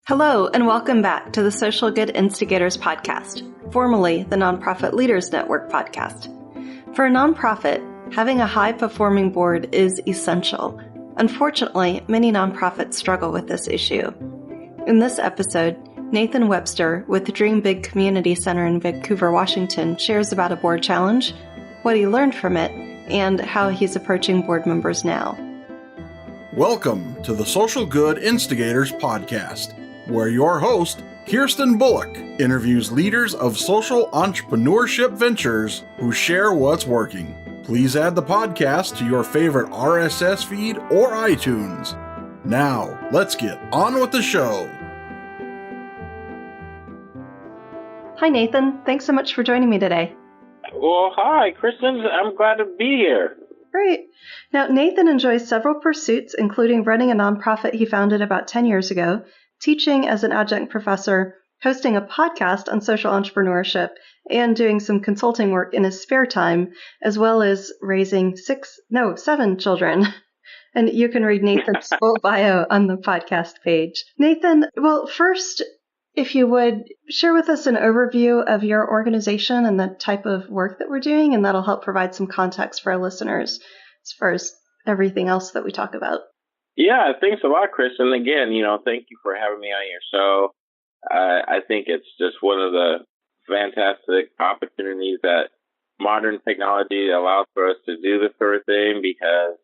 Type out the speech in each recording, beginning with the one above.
Hello, and welcome back to the Social Good Instigators podcast, formerly the Nonprofit Leaders Network podcast. For a nonprofit, having a high-performing board is essential. Unfortunately, many nonprofits struggle with this issue. In this episode, Nathan Webster with the Dream Big Community Center in Vancouver, Washington, shares about a board challenge, what he learned from it, and how he's approaching board members now. Welcome to the Social Good Instigators podcast, where your host, Kirsten Bullock, interviews leaders of social entrepreneurship ventures who share what's working. Please add the podcast to your favorite RSS feed or iTunes. Now, let's get on with the show. Hi, Nathan. Thanks so much for joining me today. Well, hi, Kristen. I'm glad to be here. Great. Now, Nathan enjoys several pursuits, including running a nonprofit he founded about 10 years ago, teaching as an adjunct professor, hosting a podcast on social entrepreneurship, and doing some consulting work in his spare time, as well as raising 7 children. And you can read Nathan's full bio on the podcast page. Nathan, well, first, if you would share with us an overview of your organization and the type of work that we're doing, and that'll help provide some context for our listeners as far as everything else that we talk about. Yeah, thanks a lot, Kristen. Again, thank you for having me on your show. I think it's just one of the fantastic opportunities that modern technology allows for us to do this sort of thing, because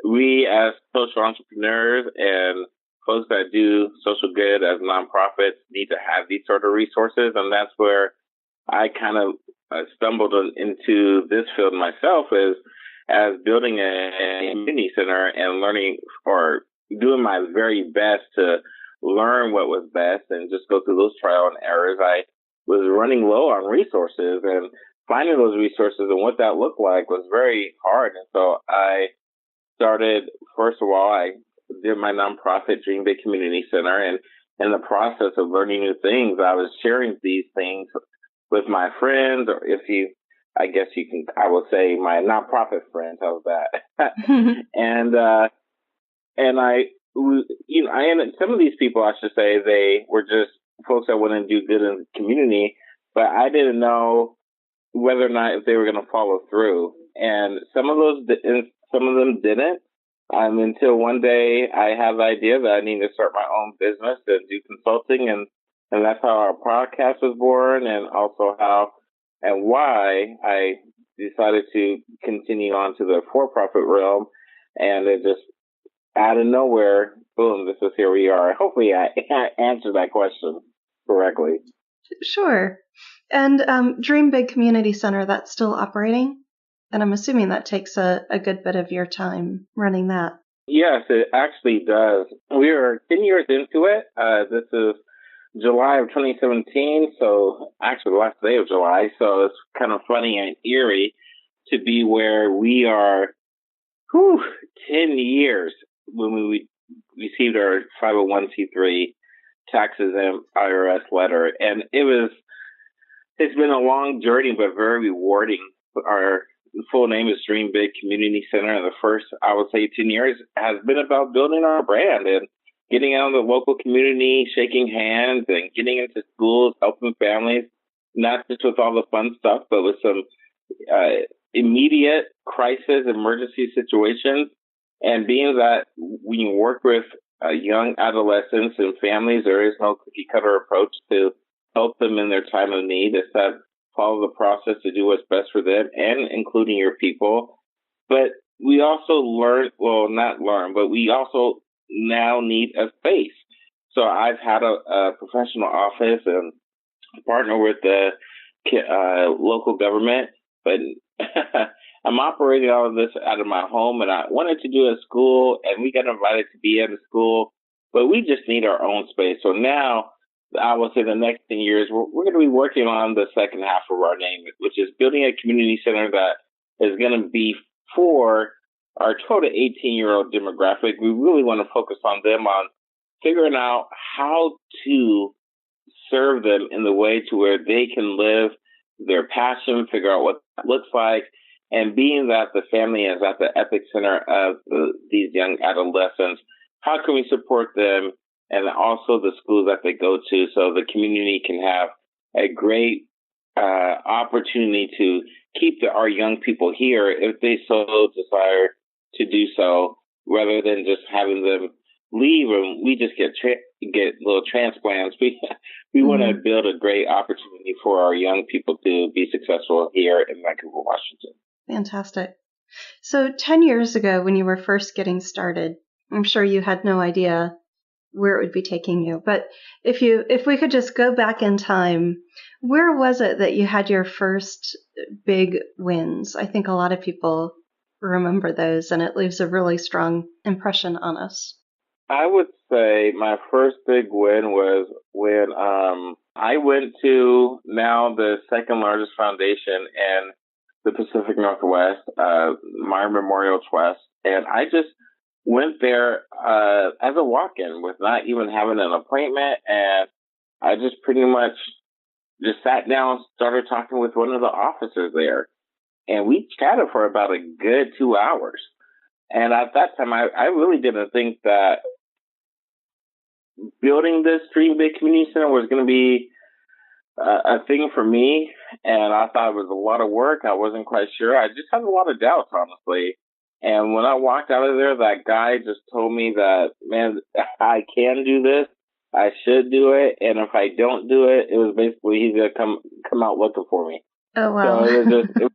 we as social entrepreneurs and folks that do social good as nonprofits need to have these sort of resources. And that's where I kind of stumbled into this field myself, is as building a community center and learning, or doing my very best to learn what was best and just go through those trial and errors. I was running low on resources, and finding those resources and what that looked like was very hard. And so I started, first of all, I did my nonprofit Dream Big Community Center, and in the process of learning new things, I was sharing these things with my friends, or I will say my nonprofit friends. How's that? and some of these people, I should say, they were just folks that wanted to do good in the community, but I didn't know whether or not if they were going to follow through. And some of them didn't. Until one day I had the idea that I needed to start my own business and do consulting, and that's how our podcast was born, and also how and why I decided to continue on to the for-profit realm. And it just, out of nowhere, boom, this is here we are. Hopefully I answered that question correctly. Sure. And Dream Big Community Center, that's still operating? And I'm assuming that takes a good bit of your time running that. Yes, it actually does. We are 10 years into it. This is July of 2017, so actually the last day of July, so it's kind of funny and eerie to be where we are 10 years when we received our 501c3 taxes and IRS letter. And it's been a long journey, but very rewarding. Our full name is Dream Big Community Center, and the first, I would say, 10 years has been about building our brand and getting out in the local community, shaking hands, and getting into schools, helping families, not just with all the fun stuff, but with some immediate crisis, emergency situations. And being that when you work with young adolescents and families, there is no cookie cutter approach to help them in their time of need. It's that follow the process to do what's best for them, and including your people. But we also we also now need a space. So I've had a professional office and partner with the local government, but I'm operating all of this out of my home, and I wanted to do a school, and we got invited to be at a school, but we just need our own space. So now I will say the next 10 years, we're going to be working on the second half of our name, which is building a community center that is going to be for our 12 to 18-year-old demographic. We really want to focus on them, on figuring out how to serve them in the way to where they can live their passion, figure out what that looks like, and being that the family is at the epicenter of these young adolescents, how can we support them and also the schools that they go to so the community can have a great opportunity to keep our young people here if they so desire to do so, rather than just having them leave and we just get little transplants. We want to build a great opportunity for our young people to be successful here in Vancouver, Washington. Fantastic. So 10 years ago, when you were first getting started, I'm sure you had no idea where it would be taking you. But if we could just go back in time, where was it that you had your first big wins? I think a lot of people remember those, and it leaves a really strong impression on us. I would say my first big win was when I went to now the second largest foundation in the Pacific Northwest, Meyer Memorial Trust, and I just went there as a walk-in with not even having an appointment, and I just pretty much just sat down, started talking with one of the officers there, and we chatted for about a good 2 hours. And at that time, I really didn't think that building this Dream Big Community Center was going to be a thing for me, and I thought it was a lot of work. I wasn't quite sure. I just had a lot of doubts, honestly. And when I walked out of there, that guy just told me that, man, I can do this. I should do it. And if I don't do it, it was basically he's going to come out looking for me. Oh, wow. So it was just,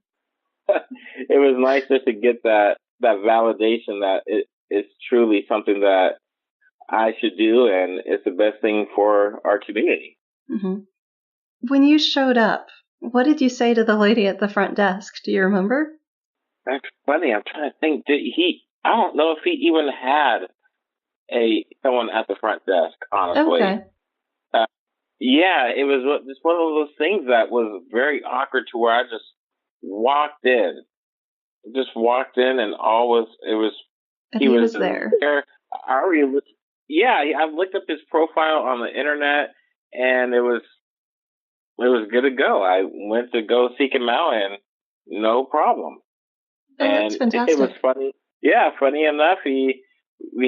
it was nice just to get that validation that it's truly something that I should do, and it's the best thing for our community. Mm-hmm. When you showed up, what did you say to the lady at the front desk? Do you remember? That's funny. I'm trying to think. I don't know if he even had someone at the front desk, honestly. Okay. Yeah, it was just one of those things that was very awkward to where I just walked in. And he was there. I looked up his profile on the internet, and it was good to go. I went to go seek him out, and no problem. Oh, that's fantastic. It was funny. Yeah, funny enough, we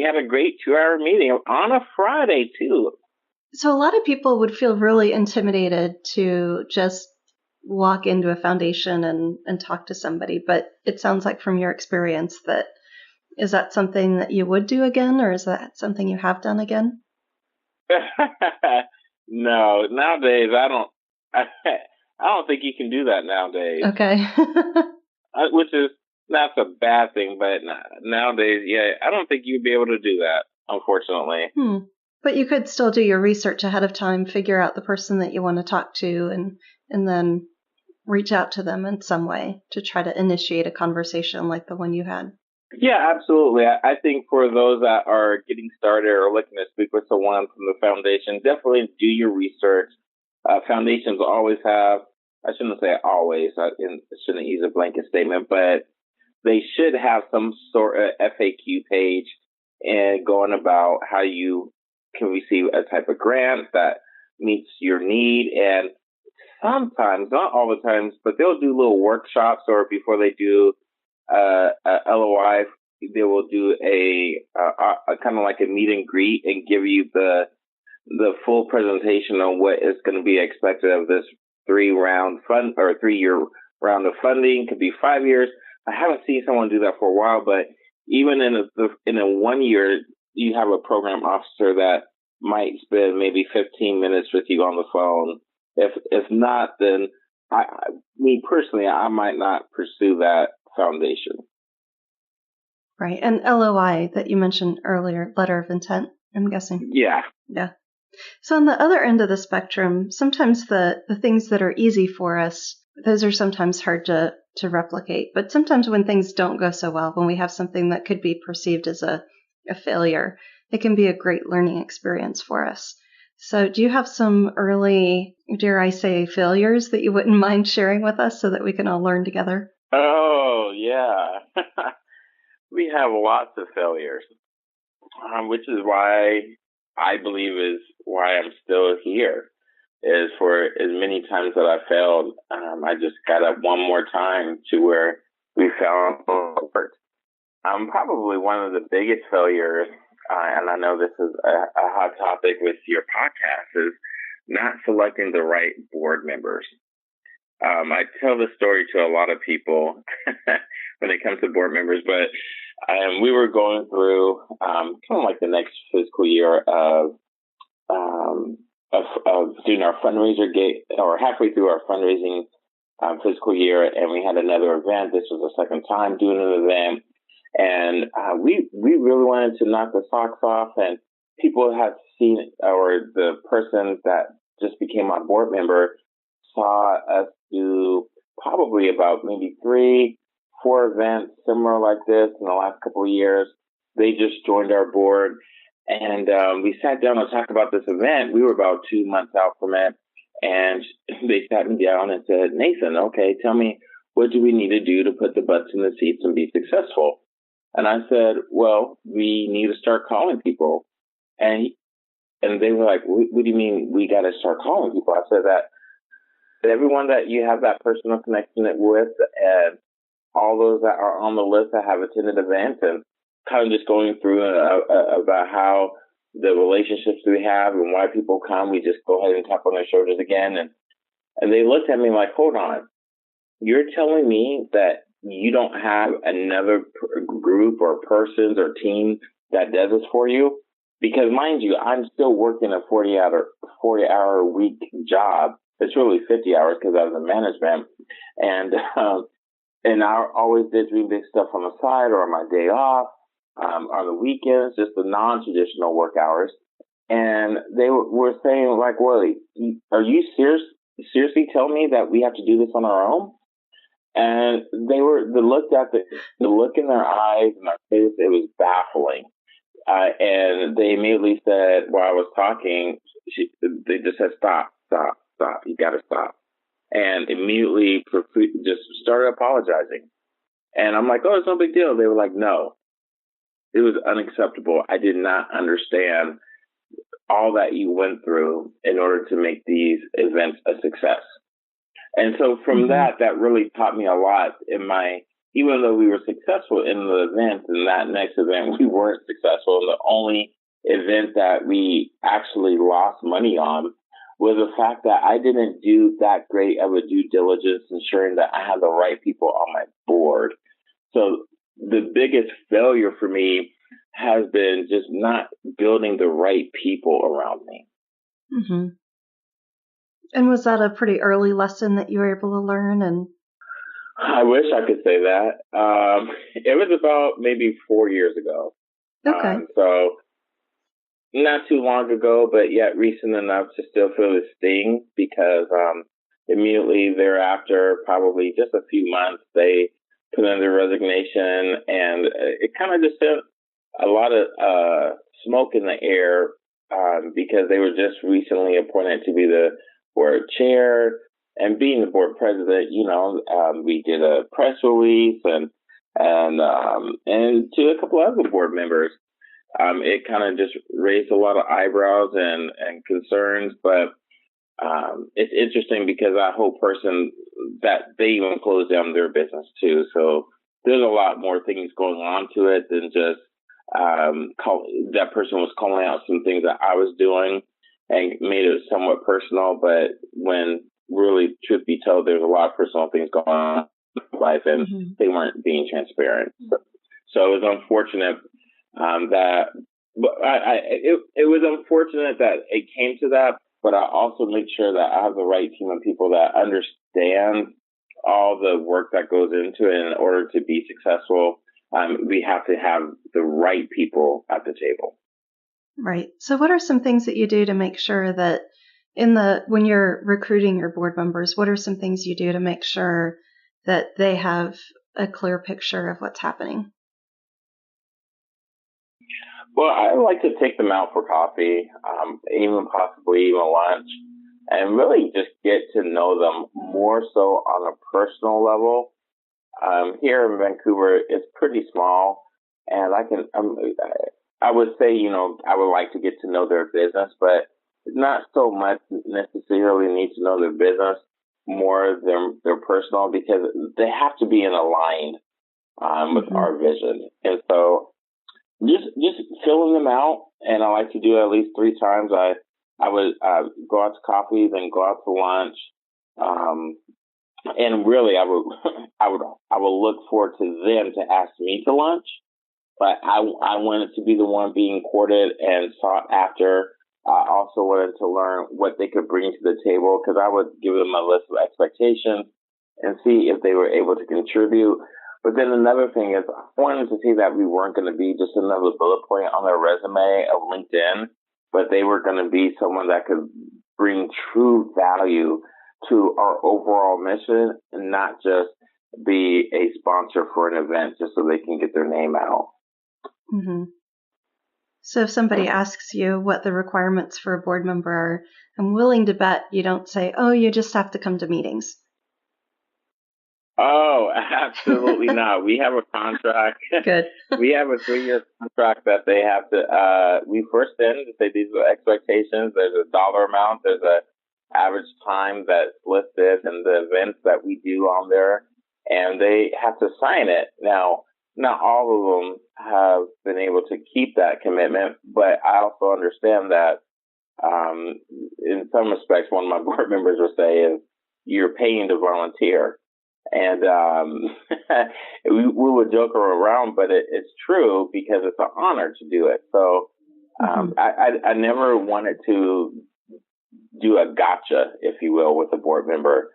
had a great 2-hour meeting on a Friday too. So a lot of people would feel really intimidated to just walk into a foundation and talk to somebody, but it sounds like from your experience is that something that you would do again, or is that something you have done again? No, nowadays I don't think you can do that nowadays. Okay. Which is not a bad thing, but nowadays, yeah, I don't think you'd be able to do that, unfortunately. But you could still do your research ahead of time, figure out the person that you want to talk to, and then reach out to them in some way to try to initiate a conversation like the one you had. Yeah, absolutely. I think for those that are getting started or looking to speak with someone from the foundation, definitely do your research. Foundations always have, I shouldn't say always, I shouldn't use a blanket statement, but they should have some sort of FAQ page and going about how you can receive a type of grant that meets your need. And sometimes, not all the times, but they'll do little workshops, or before they do a LOI, they will do a kind of like a meet and greet and give you the full presentation on what is going to be expected of this 3-year round of funding. Could be 5 years. I haven't seen someone do that for a while, but even in a 1 year, you have a program officer that might spend maybe 15 minutes with you on the phone. If not, then me personally, I might not pursue that foundation. Right. And LOI that you mentioned earlier, letter of intent, I'm guessing. Yeah. Yeah. So on the other end of the spectrum, sometimes the things that are easy for us, those are sometimes hard to replicate. But sometimes when things don't go so well, when we have something that could be perceived as a failure, it can be a great learning experience for us. So do you have some early, dare I say, failures that you wouldn't mind sharing with us so that we can all learn together? Oh, yeah. We have lots of failures, which is why I believe is why I'm still here. Is for as many times that I failed, I just got up one more time to where we fell apart. Probably one of the biggest failures and I know this is a hot topic with your podcast, is not selecting the right board members. I tell this story to a lot of people when it comes to board members, but we were going through kind of like the next fiscal year of doing our fundraiser gate, or halfway through our fundraising fiscal year, and we had another event. This was the second time doing an event, and we really wanted to knock the socks off, and people had seen, or the person that just became our board member saw us do probably about maybe 3-4 events similar like this in the last couple of years. They just joined our board, and we sat down to talk about this event. We were about 2 months out from it, and they sat me down and said, Nathan, okay, tell me, what do we need to do to put the butts in the seats and be successful? And I said, well, we need to start calling people. And they were like, what do you mean we got to start calling people? I said that everyone that you have that personal connection with, and all those that are on the list that have attended events, and kind of just going through about how the relationships we have and why people come, we just go ahead and tap on their shoulders again. And they looked at me like, hold on, you're telling me that you don't have another group or persons or team that does this for you? Because mind you, I'm still working a 40-hour week job. It's really 50 hours because I was in management. And I always did doing big stuff on the side or on my day off, on the weekends, just the non-traditional work hours. And they were saying like, Willie, are you seriously telling me that we have to do this on our own? And they looked at the look in their eyes and their face, it was baffling. And they immediately said, while I was talking, they just said, stop. You got to stop. And immediately just started apologizing. And I'm like, oh, it's no big deal. They were like, no, it was unacceptable. I did not understand all that you went through in order to make these events a success. And so from that really taught me a lot even though we were successful in the event, and that next event, we weren't successful. And the only event that we actually lost money on was the fact that I didn't do that great of a due diligence ensuring that I had the right people on my board. So the biggest failure for me has been just not building the right people around me. Mm-hmm. And was that a pretty early lesson that you were able to learn? And I wish I could say that. It was about maybe 4 years ago. Okay. So not too long ago, but yet recent enough to still feel the sting, because immediately thereafter, probably just a few months, they put in their resignation, and it kind of just sent a lot of smoke in the air, because they were just recently appointed to be the board chair. And being the board president, we did a press release and to a couple other board members. It kind of just raised a lot of eyebrows and concerns, but it's interesting because that whole person, that they even closed down their business too. So there's a lot more things going on to it than just that person was calling out some things that I was doing and made it somewhat personal. But when really, truth be told, there's a lot of personal things going on in life, and they weren't being transparent. So it was unfortunate it was unfortunate that it came to that, but I also make sure that I have the right team of people that understand all the work that goes into it. In order to be successful, we have to have the right people at the table. Right. So what are some things that you do to make sure that when you're recruiting your board members, what are some things you do to make sure that they have a clear picture of what's happening? Well, I like to take them out for coffee, possibly even lunch, and really just get to know them more so on a personal level. Here in Vancouver, it's pretty small, and I would say, I would like to get to know their business, but not so much necessarily need to know their business, more their personal, because they have to be in aligned with our vision. And so Just filling them out, and I like to do it at least 3 times. I would go out to coffee, then go out to lunch, um, and really I would look forward to them to ask me to lunch, but I wanted to be the one being courted and sought after. I also wanted to learn what they could bring to the table because I would give them a list of expectations and see if they were able to contribute. But then another thing is I wanted to see that we weren't going to be just another bullet point on their resume of LinkedIn, but they were going to be someone that could bring true value to our overall mission and not just be a sponsor for an event just so they can get their name out. Mm-hmm. So if somebody asks you what the requirements for a board member are, I'm willing to bet you don't say, oh, you just have to come to meetings. Oh, absolutely not. We have a contract. Good. We have a 3-year contract that they have to, we first in to say these are expectations. There's a dollar amount. There's a average time that's listed and the events that we do on there, and they have to sign it. Now, not all of them have been able to keep that commitment, but I also understand that, in some respects, one of my board members will say is you're paying to volunteer. And we would joke around, but it's true because it's an honor to do it. So I never wanted to do a gotcha, if you will, with a board member.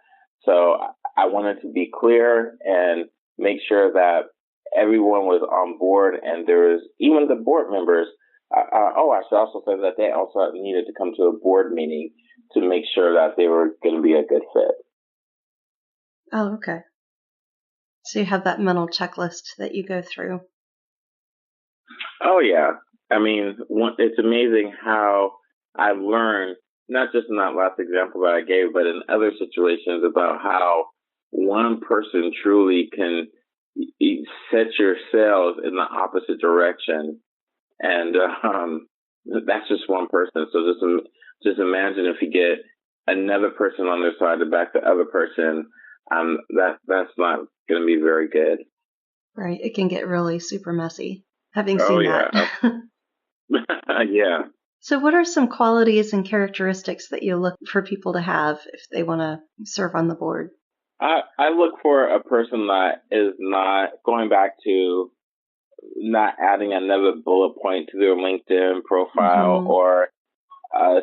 So I wanted to be clear and make sure that everyone was on board, and there was even the board members. I should also say that they also needed to come to a board meeting to make sure that they were going to be a good fit. Oh, okay. So you have that mental checklist that you go through. Oh, yeah. I mean, it's amazing how I've learned, not just in that last example that I gave, but in other situations about how one person truly can set your sails in the opposite direction. And that's just one person. So just imagine if you get another person on their side to back the other person. That's not going to be very good. Right. It can get really super messy. Having seen that. Yeah. So what are some qualities and characteristics that you look for people to have if they want to serve on the board? I look for a person that is not going back to not adding another bullet point to their LinkedIn profile, or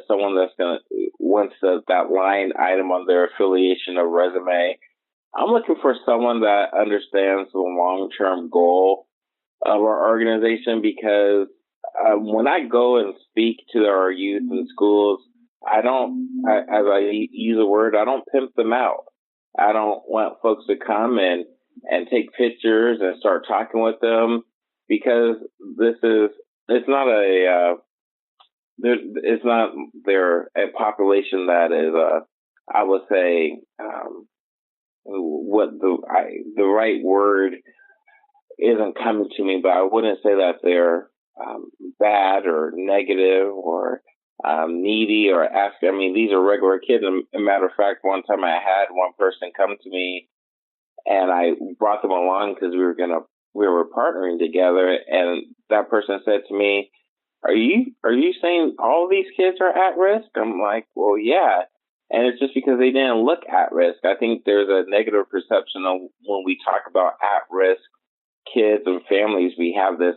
someone that's going to wants that line item on their affiliation or resume. I'm looking for someone that understands the long-term goal of our organization, because when I go and speak to our youth in schools, as I use a word, I don't pimp them out. I don't want folks to come and take pictures and start talking with them, because it's not a population that is, I would say, what the right word isn't coming to me, but I wouldn't say that they're bad or negative or needy or asking. I mean, these are regular kids. As a matter of fact, one time I had one person come to me, and I brought them along because we were partnering together, and that person said to me, "Are you saying all these kids are at risk?" I'm like, "Well, yeah." And it's just because they didn't look at risk. I think there's a negative perception of when we talk about at-risk kids and families, we have this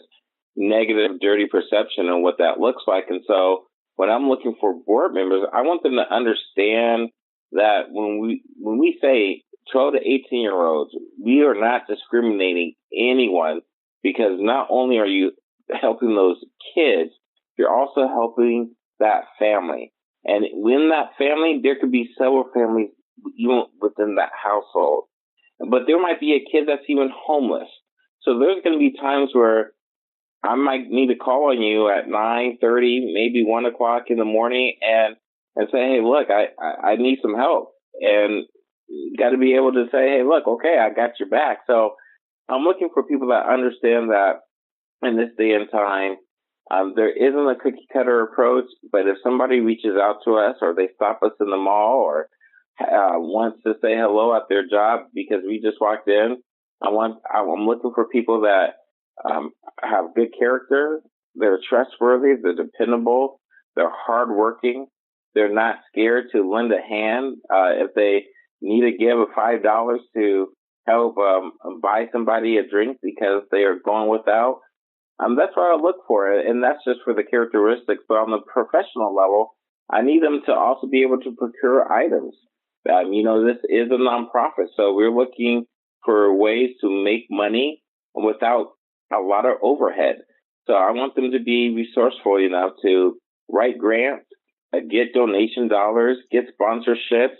negative, dirty perception of what that looks like. And so when I'm looking for board members, I want them to understand that when we say 12 to 18-year-olds, we are not discriminating anyone, because not only are you helping those kids, you're also helping that family. And in that family, there could be several families even within that household. But there might be a kid that's even homeless. So there's going to be times where I might need to call on you at 9:30, maybe 1 o'clock in the morning, and say, "Hey, look, I need some help." And you got to be able to say, "Hey, look, okay, I got your back." So I'm looking for people that understand that in this day and time, there isn't a cookie cutter approach, but if somebody reaches out to us, or they stop us in the mall, or wants to say hello at their job because we just walked in, I'm looking for people that have good character, they're trustworthy, they're dependable, they're hardworking, they're not scared to lend a hand if they need to give $5 to help buy somebody a drink because they are going without. That's what I look for, and that's just for the characteristics. But on the professional level, I need them to also be able to procure items. This is a nonprofit, so we're looking for ways to make money without a lot of overhead. So I want them to be resourceful enough to write grants, get donation dollars, get sponsorships,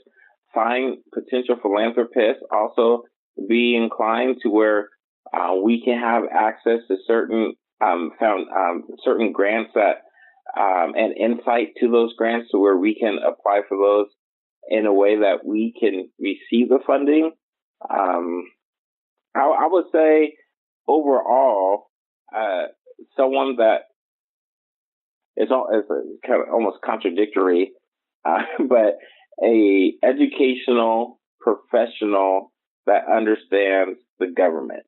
find potential philanthropists, also be inclined to where we can have access to certain certain grants that and insight to those grants to where we can apply for those in a way that we can receive the funding. I would say overall, someone that is kind of almost contradictory, but a educational professional that understands the government.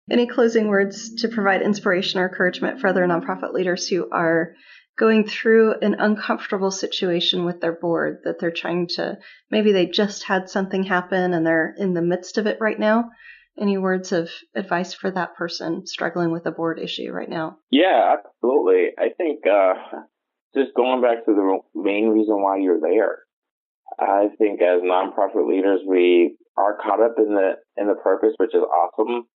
Any closing words to provide inspiration or encouragement for other nonprofit leaders who are going through an uncomfortable situation with their board that they're trying to, maybe they just had something happen and they're in the midst of it right now? Any words of advice for that person struggling with a board issue right now? Yeah, absolutely. I think just going back to the main reason why you're there. I think as nonprofit leaders, we are caught up in the purpose, which is awesome.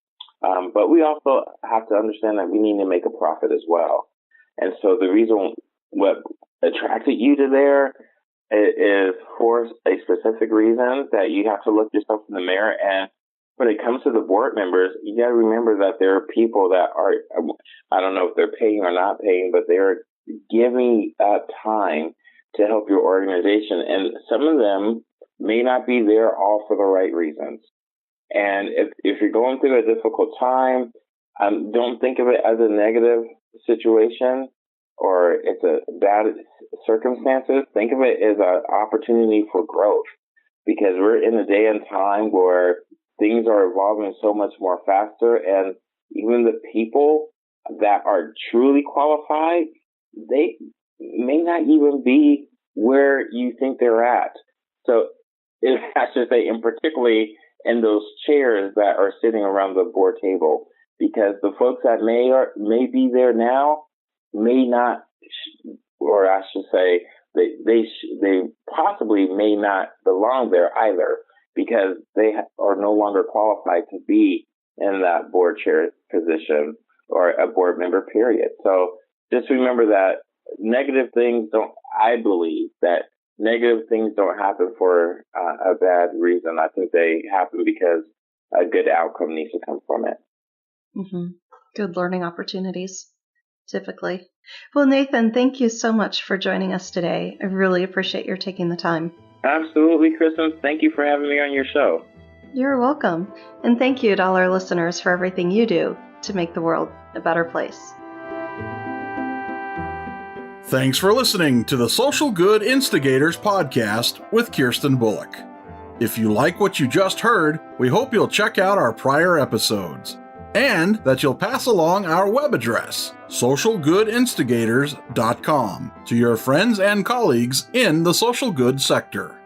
But we also have to understand that we need to make a profit as well. And so the reason what attracted you to there is for a specific reason that you have to look yourself in the mirror. And when it comes to the board members, you got to remember that there are people that are, I don't know if they're paying or not paying, but they're giving up time to help your organization. And some of them may not be there all for the right reasons. And if you're going through a difficult time, don't think of it as a negative situation or it's a bad circumstances. Think of it as an opportunity for growth, because we're in a day and time where things are evolving so much more faster, and even the people that are truly qualified, they may not even be where you think they're at. So I should say, in particularly in those chairs that are sitting around the board table, because the folks that may be there now may not, or I should say, they possibly may not belong there either, because they are no longer qualified to be in that board chair position or a board member, period. So just remember that negative things don't happen for a bad reason. I think they happen because a good outcome needs to come from it. Mm-hmm. Good learning opportunities, typically. Well, Nathan, thank you so much for joining us today. I really appreciate your taking the time. Absolutely, Kristen. Thank you for having me on your show. You're welcome. And thank you to all our listeners for everything you do to make the world a better place. Thanks for listening to the Social Good Instigators podcast with Kirsten Bullock. If you like what you just heard, we hope you'll check out our prior episodes, and that you'll pass along our web address, socialgoodinstigators.com, to your friends and colleagues in the social good sector.